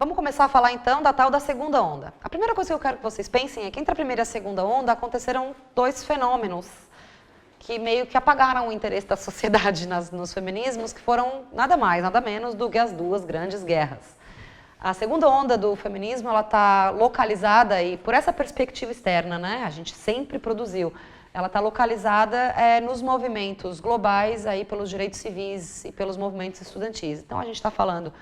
Vamos começar a falar então da tal da segunda onda. A primeira coisa que eu quero que vocês pensem é que entre a primeira e a segunda onda aconteceram dois fenômenos que meio que apagaram o interesse da sociedade nos feminismos, que foram nada mais, nada menos do que as duas grandes guerras. A segunda onda do feminismo, ela está localizada, e por essa perspectiva externa, né, a gente sempre produziu, ela está localizada nos movimentos globais aí pelos direitos civis e pelos movimentos estudantis. Então a gente está falando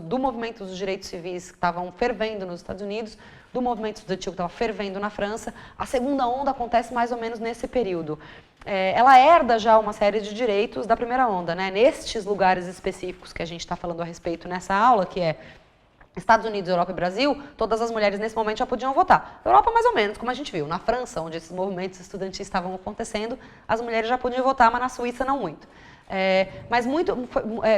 do movimento dos direitos civis que estavam fervendo nos Estados Unidos, do movimento estudantil que estava fervendo na França. A segunda onda acontece mais ou menos nesse período. Ela herda já uma série de direitos da primeira onda, né? Nestes lugares específicos que a gente está falando a respeito nessa aula, que é Estados Unidos, Europa e Brasil, todas as mulheres nesse momento já podiam votar. Europa mais ou menos, como a gente viu. Na França, onde esses movimentos estudantis estavam acontecendo, as mulheres já podiam votar, mas na Suíça não muito. Mas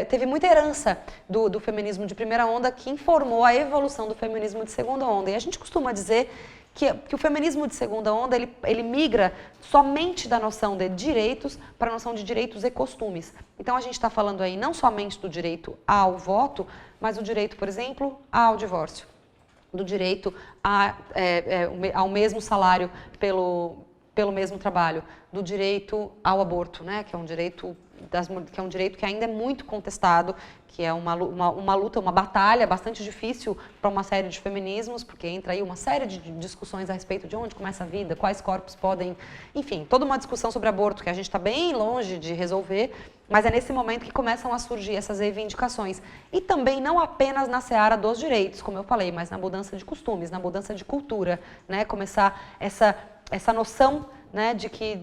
teve muita herança do feminismo de primeira onda que informou a evolução do feminismo de segunda onda. E a gente costuma dizer que o feminismo de segunda onda, ele migra somente da noção de direitos para a noção de direitos e costumes. Então a gente está falando aí não somente do direito ao voto, mas o direito, por exemplo, ao divórcio, do direito ao mesmo salário pelo mesmo trabalho, do direito ao aborto, né, que é um direito que ainda é muito contestado, que é uma luta, uma batalha bastante difícil para uma série de feminismos, porque entra aí uma série de discussões a respeito de onde começa a vida, quais corpos podem, enfim, toda uma discussão sobre aborto que a gente está bem longe de resolver, mas é nesse momento que começam a surgir essas reivindicações. E também não apenas na seara dos direitos, como eu falei, mas na mudança de costumes, na mudança de cultura, né, começar essa noção, né, de que,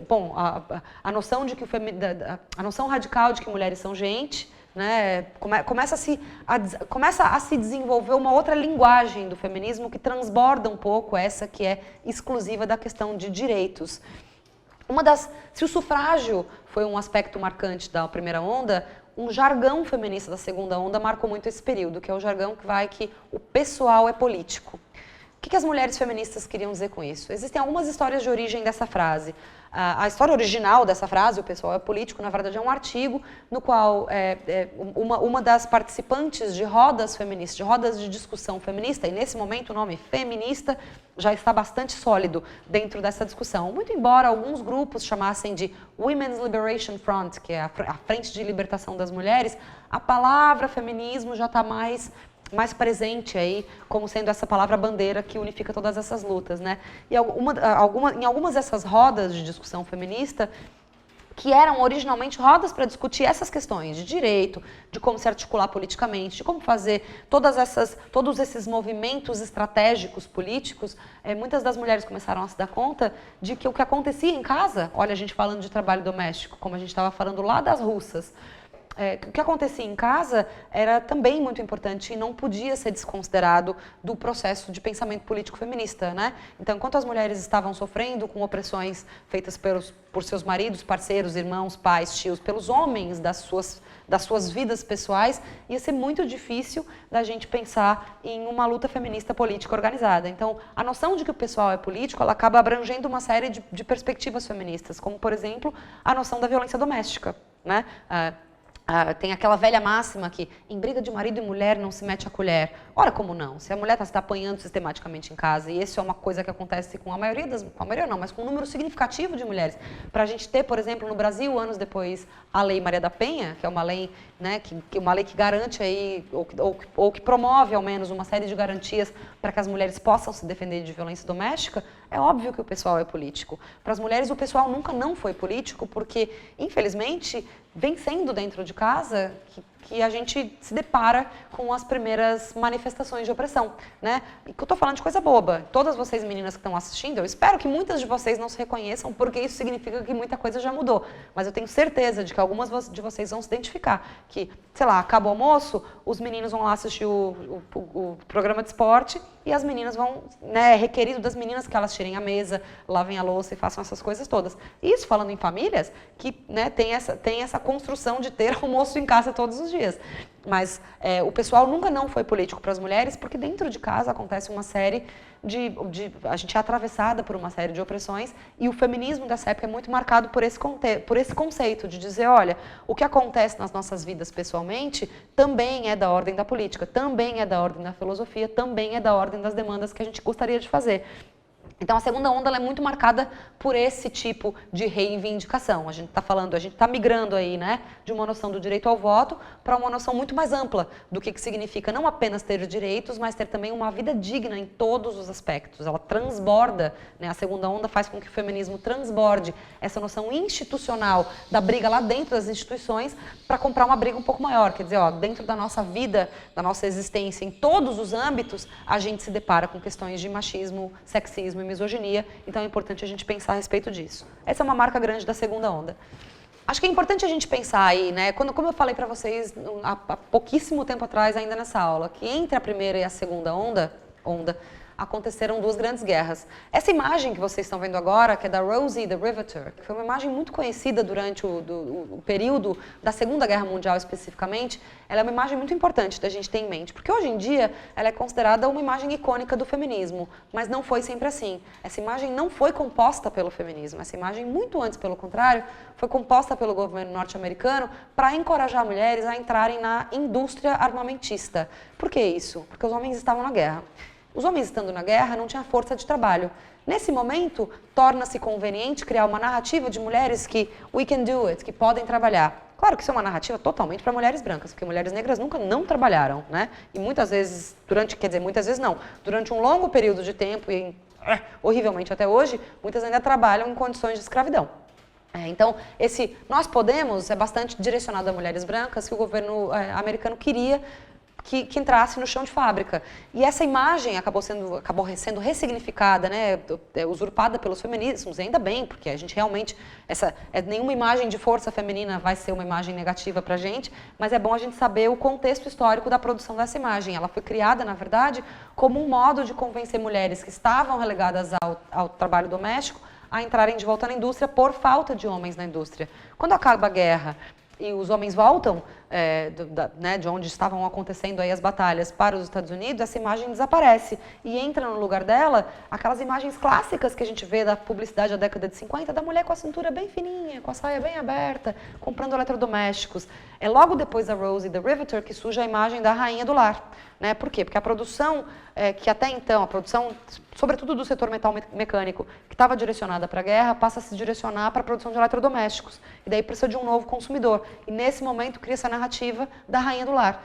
bom, a noção de que a noção radical de que mulheres são gente, né, começa a se desenvolver uma outra linguagem do feminismo que transborda um pouco essa que é exclusiva da questão de direitos. Se o sufrágio foi um aspecto marcante da primeira onda, um jargão feminista da segunda onda marcou muito esse período, que é o jargão que o pessoal é político. O que as mulheres feministas queriam dizer com isso? Existem algumas histórias de origem dessa frase. A história original dessa frase, o pessoal é político, na verdade é um artigo no qual uma das participantes de rodas feministas, de rodas de discussão feminista, e nesse momento o nome feminista já está bastante sólido dentro dessa discussão. Muito embora alguns grupos chamassem de Women's Liberation Front, que é a frente de libertação das mulheres, a palavra feminismo já está mais presente aí, como sendo essa palavra bandeira que unifica todas essas lutas, né? E em algumas dessas rodas de discussão feminista, que eram originalmente rodas para discutir essas questões de direito, de como se articular politicamente, de como fazer todos esses movimentos estratégicos políticos, muitas das mulheres começaram a se dar conta de que o que acontecia em casa, olha a gente falando de trabalho doméstico, como a gente estava falando lá das russas, o que acontecia em casa era também muito importante e não podia ser desconsiderado do processo de pensamento político feminista, né? Então, enquanto as mulheres estavam sofrendo com opressões feitas por seus maridos, parceiros, irmãos, pais, tios, pelos homens das suas vidas pessoais, ia ser muito difícil da gente pensar em uma luta feminista política organizada. Então, a noção de que o pessoal é político, ela acaba abrangendo uma série de perspectivas feministas, como, por exemplo, a noção da violência doméstica, né? Tem aquela velha máxima que em briga de marido e mulher não se mete a colher. Ora, como não? Se a mulher está apanhando sistematicamente em casa, e isso é uma coisa que acontece com a maioria mas com um número significativo de mulheres. Para a gente ter, por exemplo, no Brasil, anos depois, a Lei Maria da Penha, que é uma lei, né, uma lei que garante aí, ou que promove ao menos uma série de garantias para que as mulheres possam se defender de violência doméstica, é óbvio que o pessoal é político. Para as mulheres, o pessoal nunca não foi político, porque, infelizmente, vem sendo dentro de casa que a gente se depara com as primeiras manifestações de opressão, né? E que eu tô falando de coisa boba. Todas vocês meninas que estão assistindo, eu espero que muitas de vocês não se reconheçam, porque isso significa que muita coisa já mudou. Mas eu tenho certeza de que algumas de vocês vão se identificar. Que, sei lá, acaba o almoço, os meninos vão lá assistir o programa de esporte e as meninas vão, né, é requerido das meninas que elas tirem a mesa, lavem a louça e façam essas coisas todas. Isso falando em famílias que, né, tem essa construção de ter almoço em casa todos os os dias. Mas o pessoal nunca não foi político para as mulheres, porque dentro de casa acontece uma série a gente é atravessada por uma série de opressões, e o feminismo dessa época é muito marcado por esse conceito de dizer, olha, o que acontece nas nossas vidas pessoalmente também é da ordem da política, também é da ordem da filosofia, também é da ordem das demandas que a gente gostaria de fazer. Então, a segunda onda ela é muito marcada por esse tipo de reivindicação. A gente está migrando aí, né, de uma noção do direito ao voto para uma noção muito mais ampla do que significa não apenas ter direitos, mas ter também uma vida digna em todos os aspectos. Ela transborda, né, a segunda onda faz com que o feminismo transborde essa noção institucional da briga lá dentro das instituições para comprar uma briga um pouco maior. Quer dizer, ó, dentro da nossa vida, da nossa existência, em todos os âmbitos, a gente se depara com questões de machismo, sexismo e misoginia, então é importante a gente pensar a respeito disso. Essa é uma marca grande da segunda onda. Acho que é importante a gente pensar aí, né, como eu falei para vocês há pouquíssimo tempo atrás, ainda nessa aula, que entre a primeira e a segunda onda aconteceram duas grandes guerras. Essa imagem que vocês estão vendo agora, que é da Rosie the Riveter, que foi uma imagem muito conhecida durante o período da Segunda Guerra Mundial especificamente, ela é uma imagem muito importante da gente ter em mente, porque hoje em dia ela é considerada uma imagem icônica do feminismo, mas não foi sempre assim. Essa imagem não foi composta pelo feminismo, essa imagem muito antes, pelo contrário, foi composta pelo governo norte-americano para encorajar mulheres a entrarem na indústria armamentista. Por que isso? Porque os homens estavam na guerra. Os homens estando na guerra não tinham força de trabalho. Nesse momento, torna-se conveniente criar uma narrativa de mulheres que we can do it, que podem trabalhar. Claro que isso é uma narrativa totalmente para mulheres brancas, porque mulheres negras nunca não trabalharam, né? E muitas vezes, durante um longo período de tempo, e horrivelmente até hoje, muitas ainda trabalham em condições de escravidão. Então, esse nós podemos é bastante direcionado a mulheres brancas que o governo americano queria que entrasse no chão de fábrica. E essa imagem acabou sendo ressignificada, né, usurpada pelos feminismos, e ainda bem, porque a gente realmente, nenhuma imagem de força feminina vai ser uma imagem negativa para a gente, mas é bom a gente saber o contexto histórico da produção dessa imagem. Ela foi criada, na verdade, como um modo de convencer mulheres que estavam relegadas ao trabalho doméstico a entrarem de volta na indústria por falta de homens na indústria. Quando acaba a guerra e os homens voltam de onde estavam acontecendo aí as batalhas para os Estados Unidos, essa imagem desaparece e entra no lugar dela aquelas imagens clássicas que a gente vê da publicidade da década de 50, da mulher com a cintura bem fininha, com a saia bem aberta, comprando eletrodomésticos. É logo depois da Rosie the Riveter que surge a imagem da rainha do lar. Né? Por quê? Porque a produção, que até então, a produção, sobretudo do setor metal mecânico, que estava direcionada para a guerra, passa a se direcionar para a produção de eletrodomésticos. E daí precisa de um novo consumidor. E nesse momento cria essa narrativa da rainha do lar.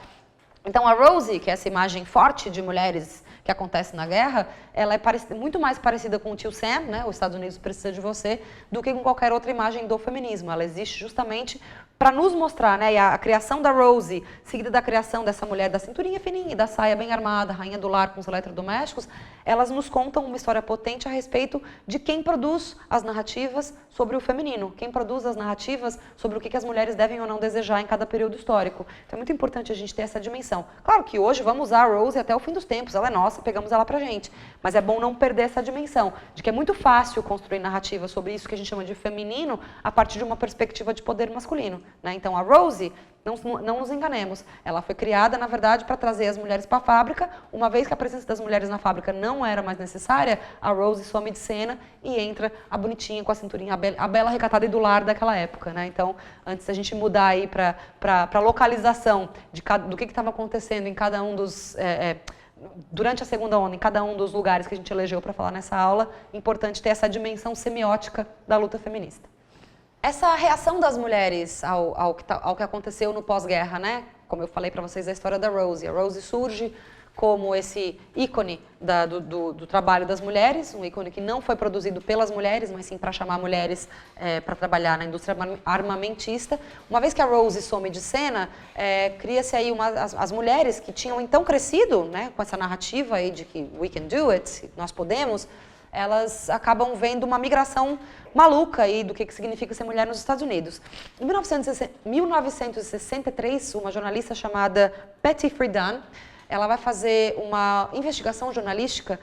Então a Rosie, que é essa imagem forte de mulheres que acontece na guerra, ela é muito mais parecida com o tio Sam, né? Os Estados Unidos precisa de você, do que com qualquer outra imagem do feminismo. Ela existe justamente para nos mostrar, né? E a criação da Rosie, seguida da criação dessa mulher da cinturinha fininha e da saia bem armada, rainha do lar com os eletrodomésticos, elas nos contam uma história potente a respeito de quem produz as narrativas sobre o feminino, quem produz as narrativas sobre o que as mulheres devem ou não desejar em cada período histórico. Então é muito importante a gente ter essa dimensão. Claro que hoje vamos usar a Rosie até o fim dos tempos, ela é nossa, pegamos ela pra gente, mas é bom não perder essa dimensão, de que é muito fácil construir narrativa sobre isso que a gente chama de feminino a partir de uma perspectiva de poder masculino. Né? Então a Rosie, não nos enganemos, ela foi criada, na verdade, para trazer as mulheres para a fábrica. Uma vez que a presença das mulheres na fábrica não era mais necessária, a Rosie some de cena e entra a bonitinha com a cinturinha, a bela recatada e do lar daquela época. Né? Então, antes da gente mudar aí para a localização do que estava acontecendo em cada um dos... durante a segunda onda, em cada um dos lugares que a gente elegeu para falar nessa aula, é importante ter essa dimensão semiótica da luta feminista. Essa reação das mulheres ao que aconteceu no pós-guerra, né? Como eu falei para vocês, a história da Rosie. A Rosie surge como esse ícone do trabalho das mulheres, um ícone que não foi produzido pelas mulheres, mas sim para chamar mulheres para trabalhar na indústria armamentista. Uma vez que a Rosie some de cena, cria-se aí as mulheres que tinham então crescido, né, com essa narrativa aí de que we can do it, nós podemos, elas acabam vendo uma migração maluca aí do que significa ser mulher nos Estados Unidos. Em 1963, uma jornalista chamada Patty Friedan, ela vai fazer uma investigação jornalística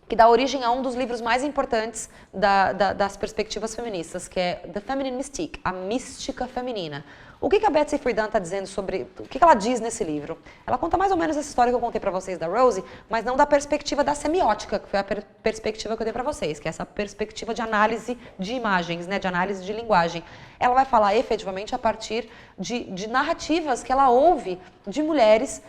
que dá origem a um dos livros mais importantes das perspectivas feministas, que é The Feminine Mystique, a mística feminina. O que a Betsy Friedan está dizendo sobre... O que ela diz nesse livro? Ela conta mais ou menos essa história que eu contei para vocês da Rosie, mas não da perspectiva da semiótica, que foi a perspectiva que eu dei para vocês, que é essa perspectiva de análise de imagens, né, de análise de linguagem. Ela vai falar efetivamente a partir de narrativas que ela ouve de mulheres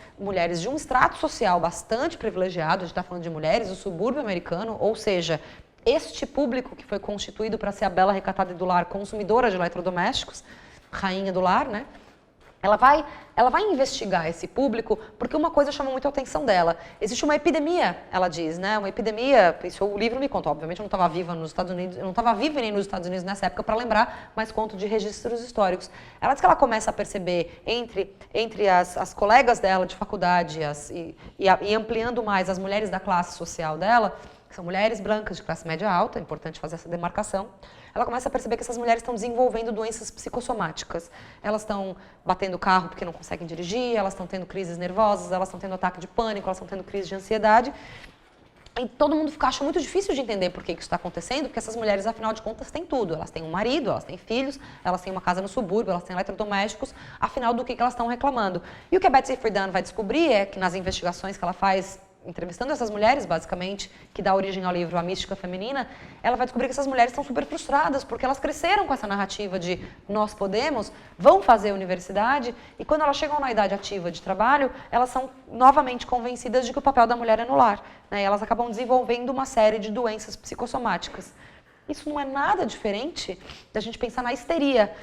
de um extrato social bastante privilegiado, a gente está falando de mulheres do subúrbio americano, ou seja, este público que foi constituído para ser a bela recatada e do lar, consumidora de eletrodomésticos, rainha do lar, né? Ela vai investigar esse público porque uma coisa chama muito a atenção dela. Existe uma epidemia, ela diz, né? Uma epidemia, isso o livro me conta, obviamente eu não estava viva nos Estados Unidos, eu não estava viva nem nos Estados Unidos nessa época para lembrar, mas conto de registros históricos. Ela diz que ela começa a perceber entre as colegas dela de faculdade e ampliando mais as mulheres da classe social dela, que são mulheres brancas de classe média alta, é importante fazer essa demarcação, ela começa a perceber que essas mulheres estão desenvolvendo doenças psicossomáticas. Elas estão batendo carro porque não conseguem dirigir, elas estão tendo crises nervosas, elas estão tendo ataque de pânico, elas estão tendo crise de ansiedade. E todo mundo acha muito difícil de entender por que isso está acontecendo, porque essas mulheres, afinal de contas, têm tudo. Elas têm um marido, elas têm filhos, elas têm uma casa no subúrbio, elas têm eletrodomésticos, afinal, do que elas estão reclamando? E o que a Betsy Friedan vai descobrir é que nas investigações que ela faz, entrevistando essas mulheres, basicamente, que dá origem ao livro A Mística Feminina, ela vai descobrir que essas mulheres estão super frustradas, porque elas cresceram com essa narrativa de nós podemos, vão fazer universidade, e quando elas chegam na idade ativa de trabalho, elas são novamente convencidas de que o papel da mulher é no lar, né? E elas acabam desenvolvendo uma série de doenças psicossomáticas. Isso não é nada diferente da gente pensar na histeria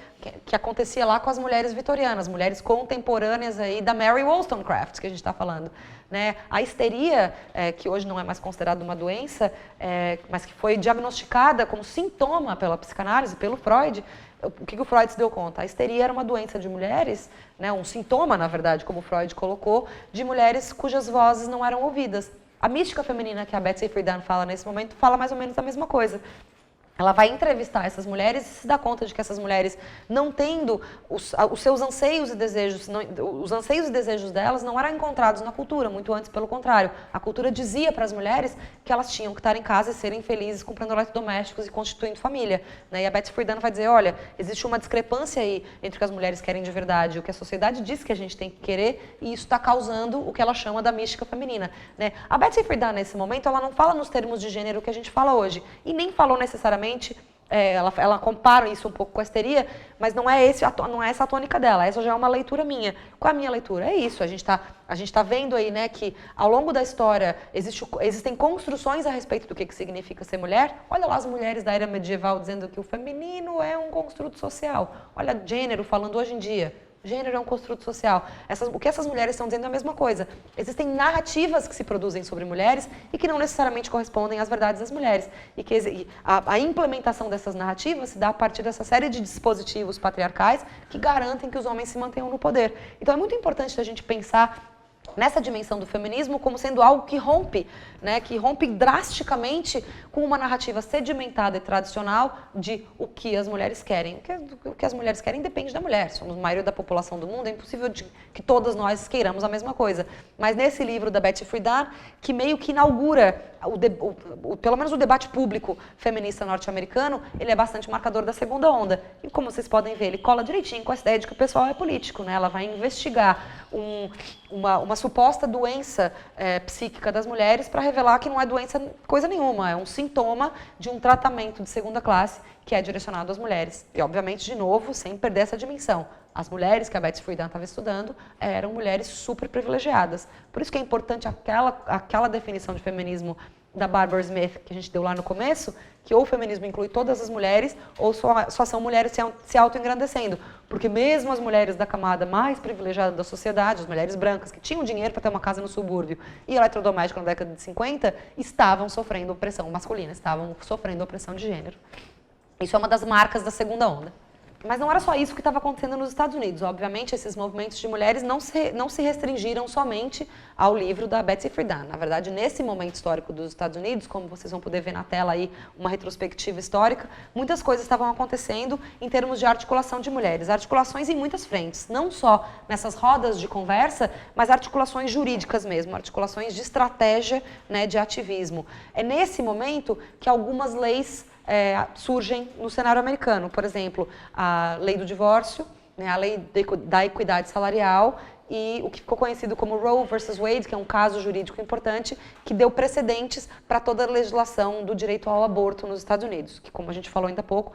que acontecia lá com as mulheres vitorianas, mulheres contemporâneas aí da Mary Wollstonecraft, que a gente está falando, né? A histeria, que hoje não é mais considerada uma doença, mas que foi diagnosticada como sintoma pela psicanálise, pelo Freud, o que o Freud se deu conta? A histeria era uma doença de mulheres, né? Um sintoma, na verdade, como o Freud colocou, de mulheres cujas vozes não eram ouvidas. A mística feminina que a Betsy Friedan fala nesse momento fala mais ou menos a mesma coisa. Ela vai entrevistar essas mulheres e se dá conta de que essas mulheres, não tendo os seus anseios e desejos, os anseios e desejos delas não eram encontrados na cultura, muito antes pelo contrário. A cultura dizia para as mulheres que elas tinham que estar em casa e serem felizes comprando eletrodomésticos e constituindo família, né? E a Betsy Friedan vai dizer, olha, existe uma discrepância aí entre o que as mulheres querem de verdade e o que a sociedade diz que a gente tem que querer, e isso está causando o que ela chama da mística feminina, né? A Betsy Friedan, nesse momento, ela não fala nos termos de gênero que a gente fala hoje, e nem falou necessariamente. Ela compara isso um pouco com a histeria, mas não é essa a tônica dela, essa já é uma leitura minha. Qual é a minha leitura? É isso, a gente tá vendo aí, né, que ao longo da história existem construções a respeito do que significa ser mulher. Olha lá as mulheres da era medieval dizendo que o feminino é um construto social. Olha gênero falando hoje em dia. Gênero é um construto social. O que essas mulheres estão dizendo é a mesma coisa. Existem narrativas que se produzem sobre mulheres e que não necessariamente correspondem às verdades das mulheres. E que a implementação dessas narrativas se dá a partir dessa série de dispositivos patriarcais que garantem que os homens se mantenham no poder. Então é muito importante a gente pensar nessa dimensão do feminismo como sendo algo que rompe, né, que rompe drasticamente com uma narrativa sedimentada e tradicional de o que as mulheres querem. O que as mulheres querem depende da mulher. Somos a maioria da população do mundo, é impossível que todas nós queiramos a mesma coisa. Mas nesse livro da Betsy Friedan, que meio que inaugura pelo menos o debate público feminista norte-americano, ele é bastante marcador da segunda onda. E como vocês podem ver, ele cola direitinho com essa ideia de que o pessoal é político, né? Ela vai investigar uma suposta doença psíquica das mulheres para revelar que não é doença coisa nenhuma, é um sintoma de um tratamento de segunda classe que é direcionado às mulheres. E, obviamente, de novo, sem perder essa dimensão. As mulheres que a Betsy Friedan estava estudando eram mulheres super privilegiadas. Por isso que é importante aquela definição de feminismo da Barbara Smith, que a gente deu lá no começo, que ou o feminismo inclui todas as mulheres, ou só são mulheres se auto-engrandecendo. Porque mesmo as mulheres da camada mais privilegiada da sociedade, as mulheres brancas, que tinham dinheiro para ter uma casa no subúrbio e eletrodoméstico na década de 50, estavam sofrendo opressão masculina, estavam sofrendo opressão de gênero. Isso é uma das marcas da segunda onda. Mas não era só isso que estava acontecendo nos Estados Unidos. Obviamente, esses movimentos de mulheres não se restringiram somente ao livro da Betsy Friedan. Na verdade, nesse momento histórico dos Estados Unidos, como vocês vão poder ver na tela aí, uma retrospectiva histórica, muitas coisas estavam acontecendo em termos de articulação de mulheres. Articulações em muitas frentes, não só nessas rodas de conversa, mas articulações jurídicas mesmo, articulações de estratégia, né, de ativismo. É nesse momento que algumas leis surgem no cenário americano. Por exemplo, a lei do divórcio, né, a lei da equidade salarial e o que ficou conhecido como Roe versus Wade, que é um caso jurídico importante que deu precedentes para toda a legislação do direito ao aborto nos Estados Unidos, que, como a gente falou ainda há pouco,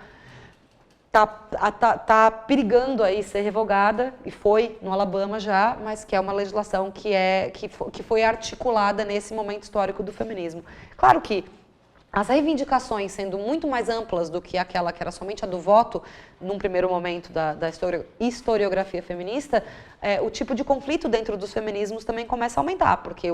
tá perigando aí ser revogada, e foi no Alabama já, mas que é uma legislação que foi articulada nesse momento histórico do feminismo. Claro que as reivindicações sendo muito mais amplas do que aquela que era somente a do voto, num primeiro momento da historiografia feminista, o tipo de conflito dentro dos feminismos também começa a aumentar, porque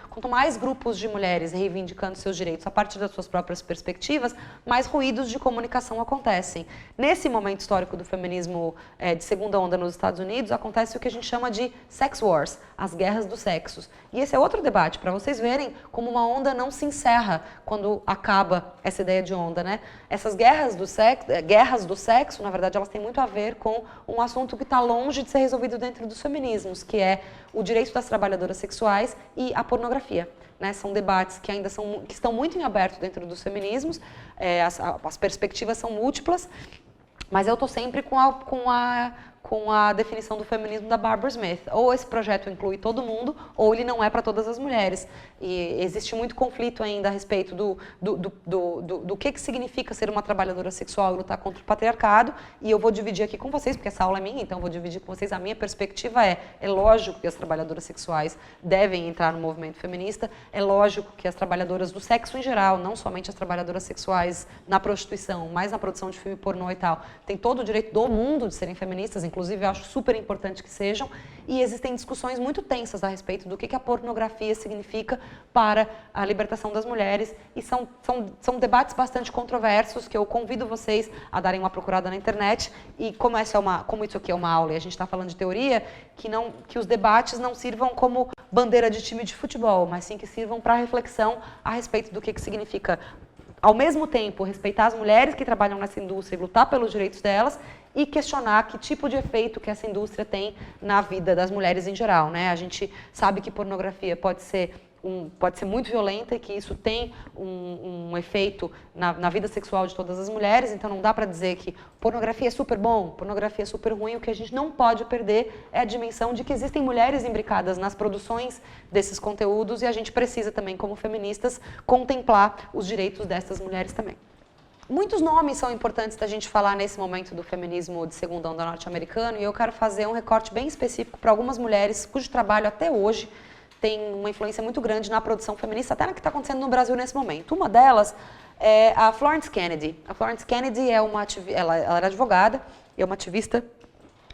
quanto mais grupos de mulheres reivindicando seus direitos a partir das suas próprias perspectivas, mais ruídos de comunicação acontecem. Nesse momento histórico do feminismo de segunda onda nos Estados Unidos, acontece o que a gente chama de sex wars, as guerras dos sexos. E esse é outro debate, para vocês verem como uma onda não se encerra quando acaba essa ideia de onda, né? Essas guerras do sexo, na verdade, elas têm muito a ver com um assunto que está longe de ser resolvido dentro dos feminismos, que é o direito das trabalhadoras sexuais e a pornografia. Né? São debates que ainda que estão muito em aberto dentro dos feminismos, as perspectivas são múltiplas, mas eu estou sempre com a definição do feminismo da Barbara Smith. Ou esse projeto inclui todo mundo, ou ele não é para todas as mulheres. E existe muito conflito ainda a respeito do que significa ser uma trabalhadora sexual e lutar contra o patriarcado. E eu vou dividir aqui com vocês, porque essa aula é minha, então eu vou dividir com vocês. A minha perspectiva é lógico que as trabalhadoras sexuais devem entrar no movimento feminista, é lógico que as trabalhadoras do sexo em geral, não somente as trabalhadoras sexuais na prostituição, mas na produção de filme pornô e tal, tem todo o direito do mundo de serem feministas, inclusive eu acho super importante que sejam, e existem discussões muito tensas a respeito do que a pornografia significa para a libertação das mulheres, e são debates bastante controversos que eu convido vocês a darem uma procurada na internet, e como isso aqui é uma aula e a gente está falando de teoria, que os debates não sirvam como bandeira de time de futebol, mas sim que sirvam para reflexão a respeito do que significa, ao mesmo tempo, respeitar as mulheres que trabalham nessa indústria e lutar pelos direitos delas, e questionar que tipo de efeito que essa indústria tem na vida das mulheres em geral, né? A gente sabe que pornografia pode ser muito violenta e que isso tem um efeito na vida sexual de todas as mulheres, então não dá para dizer que pornografia é super bom, pornografia é super ruim. O que a gente não pode perder é a dimensão de que existem mulheres imbricadas nas produções desses conteúdos, e a gente precisa também, como feministas, contemplar os direitos dessas mulheres também. Muitos nomes são importantes da gente falar nesse momento do feminismo de segunda onda norte-americano, e eu quero fazer um recorte bem específico para algumas mulheres cujo trabalho até hoje tem uma influência muito grande na produção feminista, até na que está acontecendo no Brasil nesse momento. Uma delas é a Florence Kennedy. A Florence Kennedy ela era advogada, é uma ativista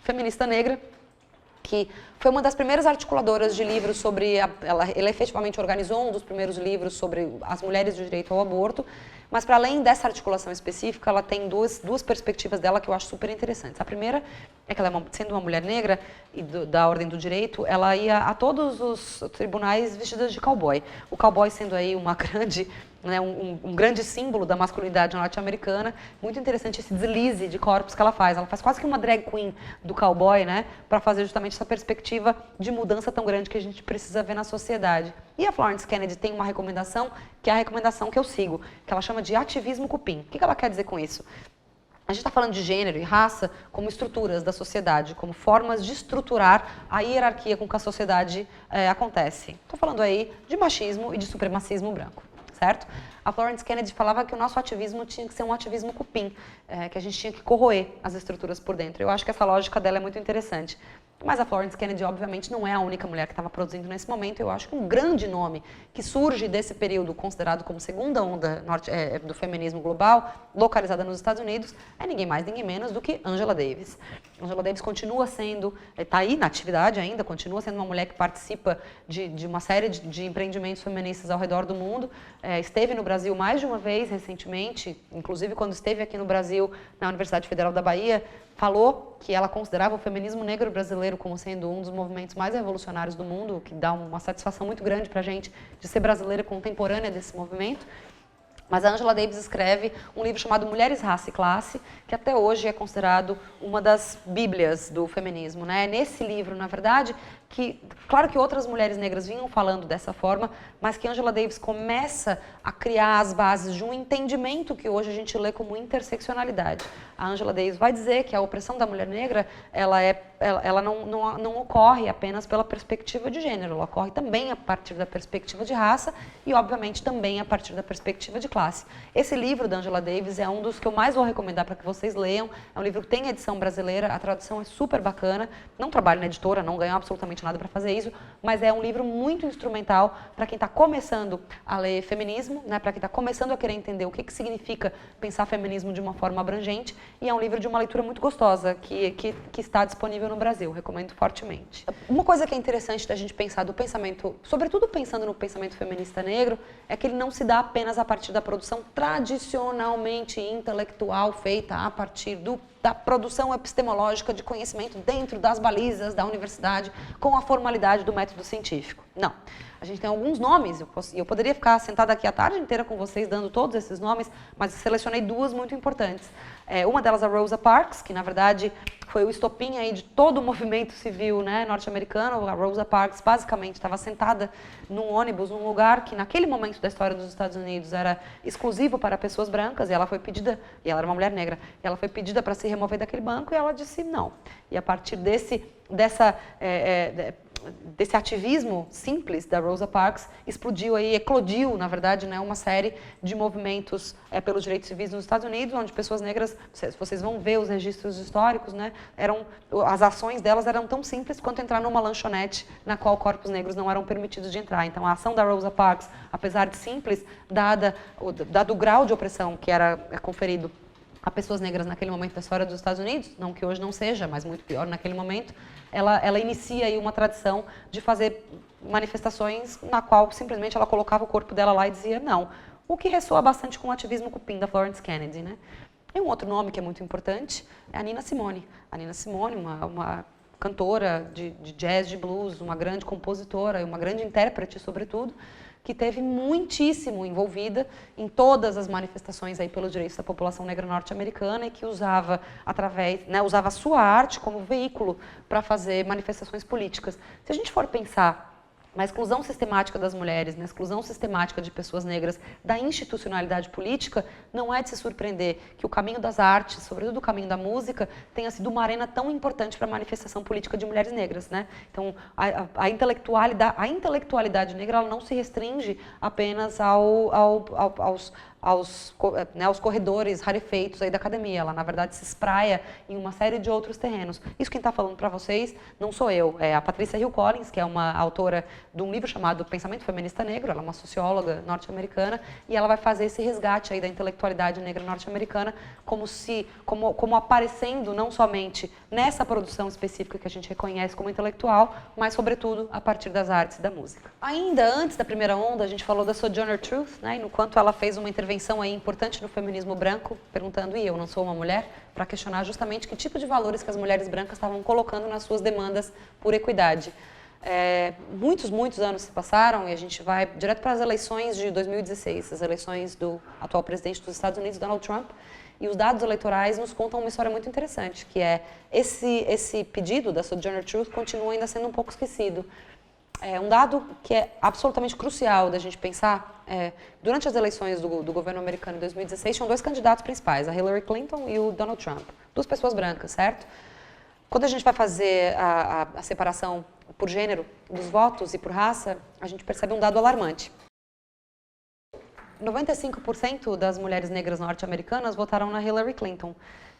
feminista negra, que foi uma das primeiras articuladoras de livros sobre... Ela efetivamente organizou um dos primeiros livros sobre as mulheres e o direito ao aborto, mas para além dessa articulação específica, ela tem duas perspectivas dela que eu acho super interessantes. A primeira é que ela, sendo uma mulher negra e da ordem do direito, ela ia a todos os tribunais vestida de cowboy. O cowboy sendo aí uma grande... Né, um grande símbolo da masculinidade norte-americana. Muito interessante esse deslize de corpos que ela faz. Ela faz quase que uma drag queen do cowboy, né, para fazer justamente essa perspectiva de mudança tão grande que a gente precisa ver na sociedade. E a Florence Kennedy tem uma recomendação, que é a recomendação que eu sigo, que ela chama de ativismo cupim. O que ela quer dizer com isso? A gente está falando de gênero e raça como estruturas da sociedade, como formas de estruturar a hierarquia com que a sociedade acontece. Estou falando aí de machismo e de supremacismo branco. Certo? A Florence Kennedy falava que o nosso ativismo tinha que ser um ativismo cupim, que a gente tinha que corroer as estruturas por dentro. Eu acho que essa lógica dela é muito interessante. Mas a Florence Kennedy, obviamente, não é a única mulher que estava produzindo nesse momento. Eu acho que um grande nome que surge desse período considerado como segunda onda do feminismo global, localizada nos Estados Unidos, é ninguém mais, ninguém menos do que Angela Davis. Angela Davis continua sendo, está aí na atividade ainda, continua sendo uma mulher que participa de uma série de empreendimentos feministas ao redor do mundo. Esteve no Brasil mais de uma vez recentemente, inclusive quando esteve aqui no Brasil, na Universidade Federal da Bahia, falou que ela considerava o feminismo negro brasileiro como sendo um dos movimentos mais revolucionários do mundo, o que dá uma satisfação muito grande para a gente de ser brasileira contemporânea desse movimento. Mas a Angela Davis escreve um livro chamado Mulheres, Raça e Classe, que até hoje é considerado uma das bíblias do feminismo, né? Nesse livro, na verdade, que, claro que outras mulheres negras vinham falando dessa forma, mas que Angela Davis começa a criar as bases de um entendimento que hoje a gente lê como interseccionalidade. A Angela Davis vai dizer que a opressão da mulher negra, ela não ocorre apenas pela perspectiva de gênero, ela ocorre também a partir da perspectiva de raça e, obviamente, também a partir da perspectiva de classe. Esse livro da Angela Davis é um dos que eu mais vou recomendar para que vocês leiam. É um livro que tem edição brasileira, a tradução é super bacana. Não trabalho na editora, não ganho absolutamente nada para fazer isso, mas é um livro muito instrumental para quem está começando a ler feminismo, né, para quem está começando a querer entender o que significa pensar feminismo de uma forma abrangente, e é um livro de uma leitura muito gostosa, que está disponível no Brasil, recomendo fortemente. Uma coisa que é interessante da gente pensar do pensamento, sobretudo pensando no pensamento feminista negro, é que ele não se dá apenas a partir da produção tradicionalmente intelectual feita a partir da produção epistemológica de conhecimento dentro das balizas da universidade, com a formalidade do método científico. Não. A gente tem alguns nomes, eu poderia ficar sentada aqui a tarde inteira com vocês dando todos esses nomes, mas selecionei duas muito importantes. Uma delas é a Rosa Parks, que na verdade foi o estopim aí de todo o movimento civil, né, norte-americano. A Rosa Parks basicamente estava sentada num ônibus, num lugar que naquele momento da história dos Estados Unidos era exclusivo para pessoas brancas, e ela foi pedida, e ela era uma mulher negra, e ela foi pedida para se remover daquele banco e ela disse não. E a partir desse ativismo simples da Rosa Parks, explodiu aí, eclodiu, na verdade, né, uma série de movimentos pelos direitos civis nos Estados Unidos, onde pessoas negras, vocês vão ver os registros históricos, né, as ações delas eram tão simples quanto entrar numa lanchonete na qual corpos negros não eram permitidos de entrar. Então, a ação da Rosa Parks, apesar de simples, dado o grau de opressão que era conferido a pessoas negras naquele momento da história dos Estados Unidos, não que hoje não seja, mas muito pior naquele momento, ela inicia aí uma tradição de fazer manifestações na qual simplesmente ela colocava o corpo dela lá e dizia não. O que ressoa bastante com o ativismo cupim da Florence Kennedy, né? E um outro nome que é muito importante é a Nina Simone. A Nina Simone, uma cantora de jazz, de blues, uma grande compositora e uma grande intérprete, sobretudo, que teve muitíssimo envolvida em todas as manifestações aí pelos direitos da população negra norte-americana e que usava usava a sua arte como veículo para fazer manifestações políticas. Se a gente for pensar na exclusão sistemática das mulheres, na exclusão sistemática de pessoas negras da institucionalidade política, não é de se surpreender que o caminho das artes, sobretudo o caminho da música, tenha sido uma arena tão importante para a manifestação política de mulheres negras, né? Então, a intelectualidade negra ela não se restringe apenas aos corredores rarefeitos aí da academia. Ela, na verdade, se espraia em uma série de outros terrenos. Isso quem está falando para vocês não sou eu, é a Patricia Hill Collins, que é uma autora de um livro chamado Pensamento Feminista Negro. Ela é uma socióloga norte-americana e ela vai fazer esse resgate aí da intelectualidade negra norte-americana como aparecendo não somente nessa produção específica que a gente reconhece como intelectual, mas, sobretudo, a partir das artes e da música. Ainda antes da primeira onda, a gente falou da Sojourner Truth, né, e no quanto ela fez uma intervenção aí importante no feminismo branco, perguntando, e eu não sou uma mulher, para questionar justamente que tipo de valores que as mulheres brancas estavam colocando nas suas demandas por equidade. Muitos anos se passaram e a gente vai direto para as eleições de 2016, as eleições do atual presidente dos Estados Unidos, Donald Trump, e os dados eleitorais nos contam uma história muito interessante, que é esse pedido da Sojourner Truth continua ainda sendo um pouco esquecido. Um dado que é absolutamente crucial da gente pensar, durante as eleições do governo americano em 2016, tinham dois candidatos principais, a Hillary Clinton e o Donald Trump, duas pessoas brancas, certo? Quando a gente vai fazer a separação por gênero dos votos e por raça, a gente percebe um dado alarmante. 95% das mulheres negras norte-americanas votaram na Hillary Clinton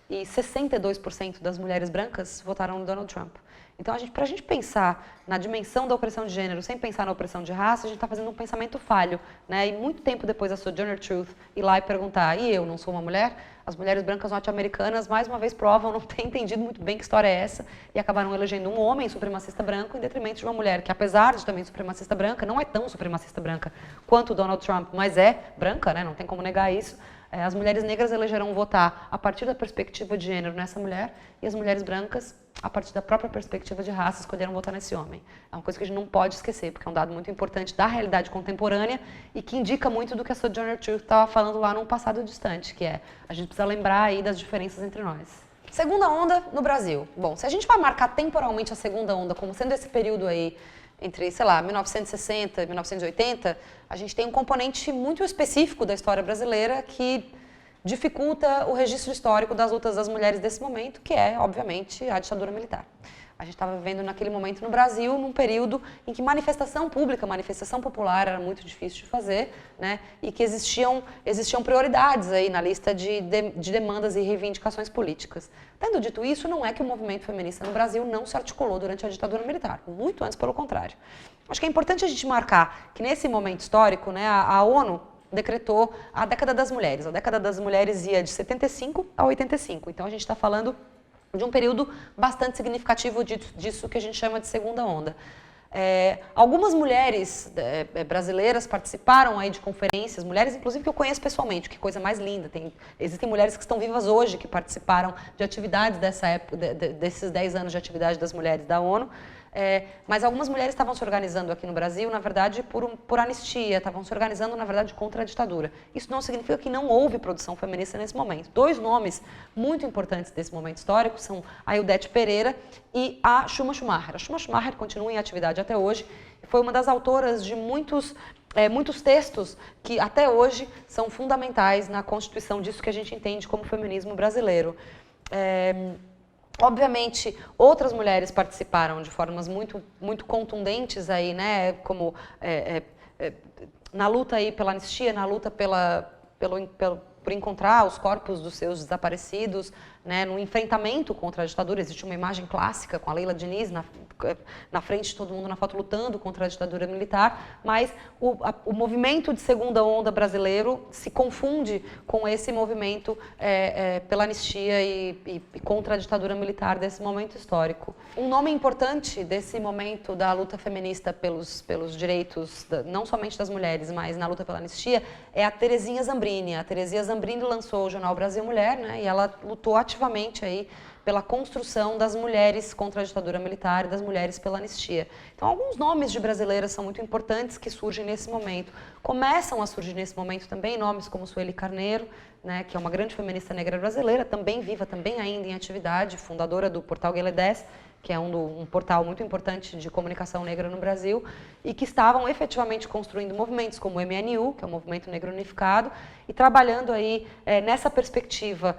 e 62% das mulheres brancas votaram no Donald Trump. Então, para a gente pensar na dimensão da opressão de gênero sem pensar na opressão de raça, a gente está fazendo um pensamento falho, né? E muito tempo depois da Sojourner Truth ir lá e perguntar, e eu não sou uma mulher? As mulheres brancas norte-americanas, mais uma vez, provam não ter entendido muito bem que história é essa e acabaram elegendo um homem supremacista branco em detrimento de uma mulher que, apesar de também supremacista branca, não é tão supremacista branca quanto o Donald Trump, mas é branca, né? Não tem como negar isso. As mulheres negras elegeram votar a partir da perspectiva de gênero nessa mulher e as mulheres brancas, a partir da própria perspectiva de raça, escolheram votar nesse homem. É uma coisa que a gente não pode esquecer, porque é um dado muito importante da realidade contemporânea e que indica muito do que a Sojourner Truth estava falando lá num passado distante, que é a gente precisa lembrar aí das diferenças entre nós. Segunda onda no Brasil. Bom, se a gente vai marcar temporalmente a segunda onda como sendo esse período aí entre, sei lá, 1960 e 1980, a gente tem um componente muito específico da história brasileira que dificulta o registro histórico das lutas das mulheres desse momento, que é, obviamente, a ditadura militar. A gente estava vivendo naquele momento no Brasil, num período em que manifestação pública, manifestação popular era muito difícil de fazer, né? E que existiam prioridades aí na lista de demandas e reivindicações políticas. Tendo dito isso, não é que o movimento feminista no Brasil não se articulou durante a ditadura militar, muito antes, pelo contrário. Acho que é importante a gente marcar que nesse momento histórico, né, a ONU decretou a década das mulheres. A década das mulheres ia de 75 a 85, então a gente está falando de um período bastante significativo disso que a gente chama de segunda onda. Algumas mulheres brasileiras participaram aí de conferências, mulheres inclusive que eu conheço pessoalmente, que coisa mais linda. Existem mulheres que estão vivas hoje que participaram de atividades dessa época, desses 10 anos de atividade das mulheres da ONU. Mas algumas mulheres estavam se organizando aqui no Brasil, na verdade, por anistia, estavam se organizando, na verdade, contra a ditadura. Isso não significa que não houve produção feminista nesse momento. Dois nomes muito importantes desse momento histórico são a Ildete Pereira e a Shuma Schumacher. A Shuma Schumacher continua em atividade até hoje e foi uma das autoras de muitos textos que até hoje são fundamentais na constituição disso que a gente entende como feminismo brasileiro. Obviamente, outras mulheres participaram de formas muito contundentes aí, né, como na luta aí pela anistia, na luta por encontrar os corpos dos seus desaparecidos, né, no enfrentamento contra a ditadura. Existe uma imagem clássica com a Leila Diniz na frente de todo mundo na foto lutando contra a ditadura militar, mas o movimento de segunda onda brasileiro se confunde com esse movimento pela anistia e contra a ditadura militar desse momento histórico. Um nome importante desse momento da luta feminista pelos direitos, não somente das mulheres, mas na luta pela anistia, é a Terezinha Zambrini. A Terezinha Zambrini lançou o jornal Brasil Mulher, né, e ela lutou ativamente aí pela construção das mulheres contra a ditadura militar e das mulheres pela anistia. Então, alguns nomes de brasileiras são muito importantes que surgem nesse momento. Começam a surgir nesse momento também nomes como Sueli Carneiro, né, que é uma grande feminista negra brasileira, também viva, também ainda em atividade, fundadora do portal Guelé 10, que é um portal muito importante de comunicação negra no Brasil, e que estavam efetivamente construindo movimentos como o MNU, que é o Movimento Negro Unificado, e trabalhando aí nessa perspectiva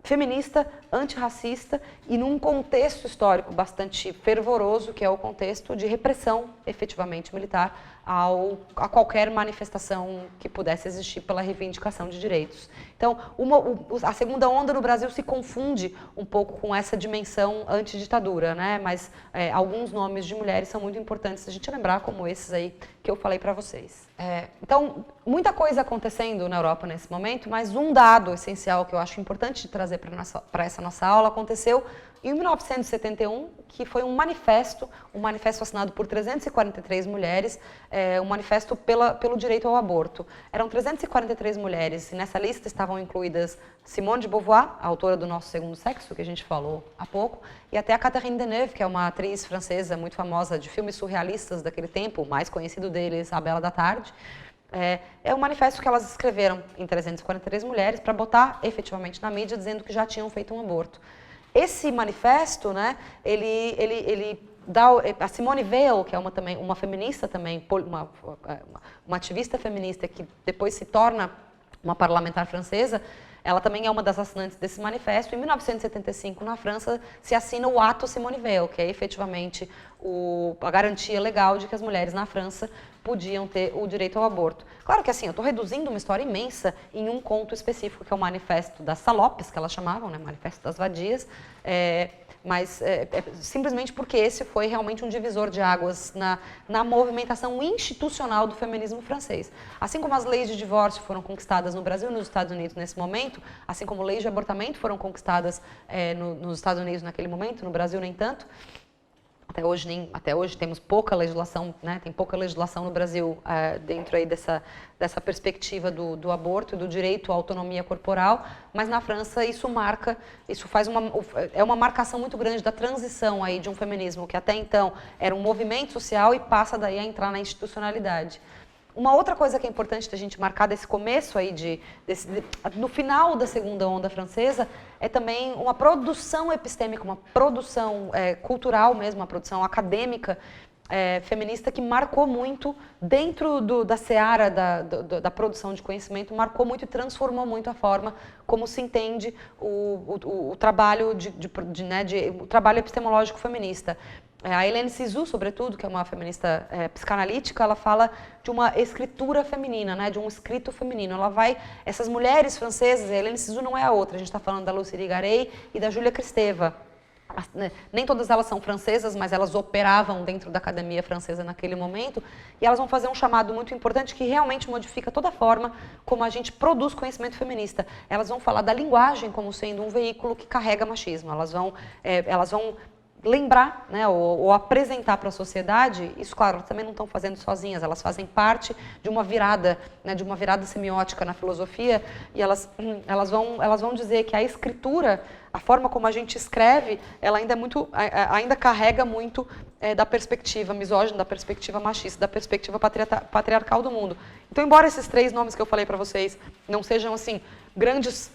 feminista, antirracista e num contexto histórico bastante fervoroso, que é o contexto de repressão efetivamente militar a qualquer manifestação que pudesse existir pela reivindicação de direitos. Então, a segunda onda no Brasil se confunde um pouco com essa dimensão antiditadura, né? Mas alguns nomes de mulheres são muito importantes a gente lembrar, como esses aí que eu falei para vocês. Então, muita coisa acontecendo na Europa nesse momento, mas um dado essencial que eu acho importante de trazer para essa nossa aula aconteceu em 1971, que foi um manifesto assinado por 343 mulheres, um manifesto pelo direito ao aborto. Eram 343 mulheres, e nessa lista estavam incluídas Simone de Beauvoir, a autora do Nosso Segundo Sexo, que a gente falou há pouco, e até a Catherine Deneuve, que é uma atriz francesa muito famosa de filmes surrealistas daquele tempo, o mais conhecido deles, A Bela da Tarde. É um manifesto que elas escreveram em 343 mulheres para botar efetivamente na mídia, dizendo que já tinham feito um aborto. Esse manifesto, né, ele dá a Simone Weil, que é uma feminista também, uma ativista feminista que depois se torna uma parlamentar francesa, ela também é uma das assinantes desse manifesto. Em 1975, na França, se assina o Ato Simone Weil, que é efetivamente a garantia legal de que as mulheres na França podiam ter o direito ao aborto. Claro que assim, eu estou reduzindo uma história imensa em um conto específico, que é o Manifesto das Salopes, que elas chamavam, né, Manifesto das Vadias, mas simplesmente porque esse foi realmente um divisor de águas na movimentação institucional do feminismo francês. Assim como as leis de divórcio foram conquistadas no Brasil e nos Estados Unidos nesse momento, assim como leis de abortamento foram conquistadas nos Estados Unidos naquele momento, no Brasil nem tanto, até hoje temos pouca legislação, né, tem pouca legislação no Brasil dentro aí dessa perspectiva do aborto e do direito à autonomia corporal, mas na França isso é uma marcação muito grande da transição aí de um feminismo que até então era um movimento social e passa daí a entrar na institucionalidade. Uma outra coisa que é importante da gente marcar desse começo aí, no final da segunda onda francesa, é também uma produção epistêmica, uma produção cultural mesmo, uma produção acadêmica feminista que marcou muito dentro da seara da produção de conhecimento, marcou muito e transformou muito a forma como se entende o trabalho o trabalho epistemológico feminista. A Hélène Cixous, sobretudo, que é uma feminista psicanalítica, ela fala de uma escritura feminina, né, de um escrito feminino. Essas mulheres francesas, a Hélène Cixous não é a outra, a gente está falando da Lucie Irigaray e da Julia Kristeva. Nem todas elas são francesas, mas elas operavam dentro da academia francesa naquele momento, e elas vão fazer um chamado muito importante que realmente modifica toda a forma como a gente produz conhecimento feminista. Elas vão falar da linguagem como sendo um veículo que carrega machismo. Elas vão lembrar, né, ou apresentar para a sociedade, isso, claro, elas também não estão fazendo sozinhas, elas fazem parte de uma virada, né, de uma virada semiótica na filosofia, e elas vão dizer que a escritura, a forma como a gente escreve, ela ainda carrega muito da perspectiva misógina, da perspectiva machista, da perspectiva patriarcal do mundo. Então, embora esses 3 nomes que eu falei para vocês não sejam, assim, grandes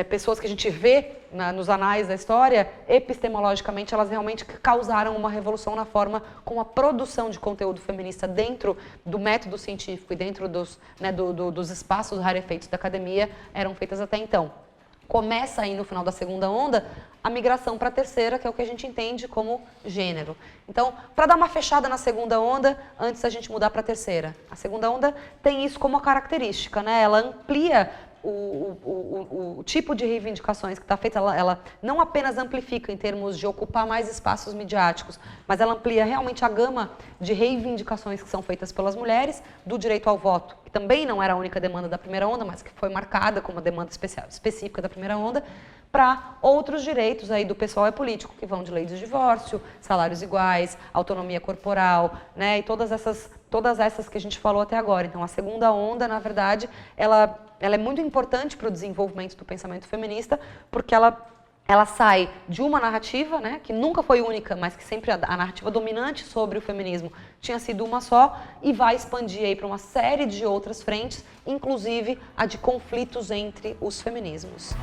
pessoas que a gente vê nos anais da história, epistemologicamente elas realmente causaram uma revolução na forma como a produção de conteúdo feminista dentro do método científico e dentro dos espaços rarefeitos da academia eram feitas até então. Começa aí no final da segunda onda a migração para a terceira, que é o que a gente entende como gênero. Então, para dar uma fechada na segunda onda, antes da gente mudar para a terceira. A segunda onda tem isso como característica, né? Ela amplia o tipo de reivindicações que está feita, ela não apenas amplifica em termos de ocupar mais espaços midiáticos, mas ela amplia realmente a gama de reivindicações que são feitas pelas mulheres, do direito ao voto, que também não era a única demanda da primeira onda, mas que foi marcada como uma demanda específica da primeira onda, para outros direitos aí do pessoal político, que vão de lei de divórcio, salários iguais, autonomia corporal, né, e todas essas que a gente falou até agora. Então, a segunda onda, na verdade, ela é muito importante para o desenvolvimento do pensamento feminista, porque ela sai de uma narrativa, né, que nunca foi única, mas que sempre a narrativa dominante sobre o feminismo tinha sido uma só, e vai expandir aí para uma série de outras frentes, inclusive a de conflitos entre os feminismos.